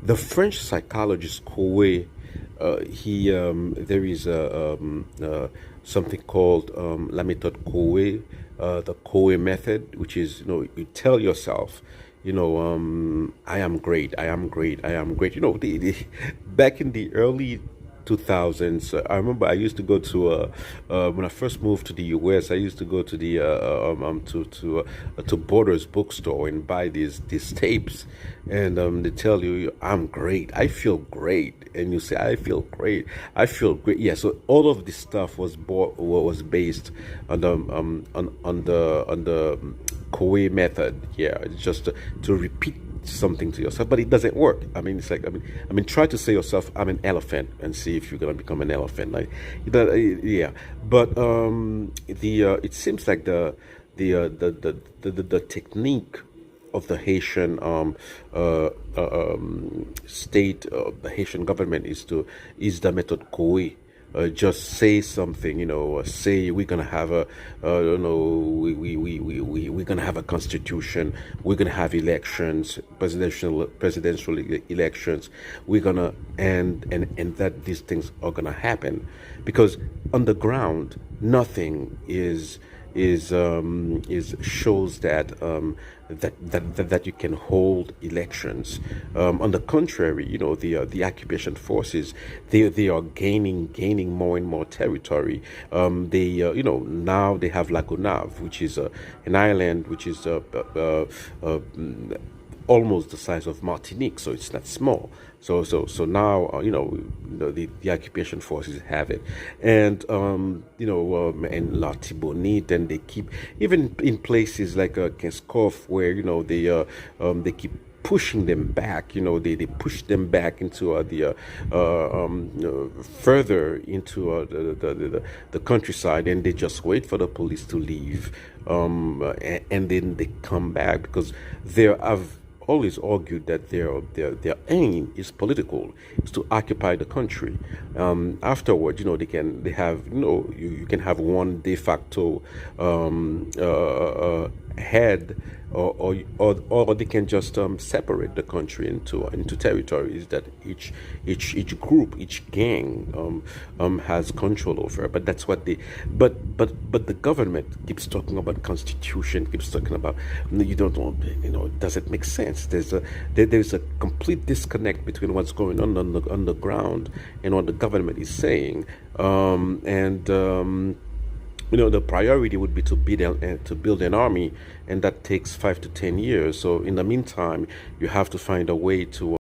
The French psychologist Coué, he there is something called la méthode Coué, the Coué method, which is you tell yourself, I am great, I am great, I am great. Back in the early 2000s. I remember I used to go to when I first moved to the U.S. I used to go to the to Borders bookstore and buy these tapes, and they tell you I'm great, I feel great, and you say I feel great, I feel great. Yeah, so all of this stuff was based on the Coué method. Yeah, it's just to repeat something to yourself, but it doesn't work. I mean, it's like try to say yourself, "I'm an elephant," and see if you're gonna become an elephant. Like, yeah. But the it seems like the technique of the Haitian state, the Haitian government is the method Coué. Just say something, say we're gonna have a, we're gonna have a constitution, we're gonna have elections, presidential elections, we're gonna, and that these things are gonna happen, because on the ground nothing is shows that that you can hold elections. On the contrary, the occupation forces, they are gaining more and more territory. They now they have Lagonav, which is an island which is almost the size of Martinique, so it's not small. So now the occupation forces have it, and and La Tibonite, and they keep, even in places like Kinskov, where they keep pushing them back. They push them back into further into the countryside, and they just wait for the police to leave, and then they come back, because I've always argued that their aim is political, is to occupy the country. Afterwards, they have, you can have one de facto head, or they can just separate the country into territories that each group, each gang has control over. But that's what they, but the government keeps talking about constitution, keeps talking about, you don't want, does it make sense? There's a complete disconnect between what's going on the ground and what the government is saying, and the priority would be to build an army, and that takes 5 to 10 years. So in the meantime, you have to find a way to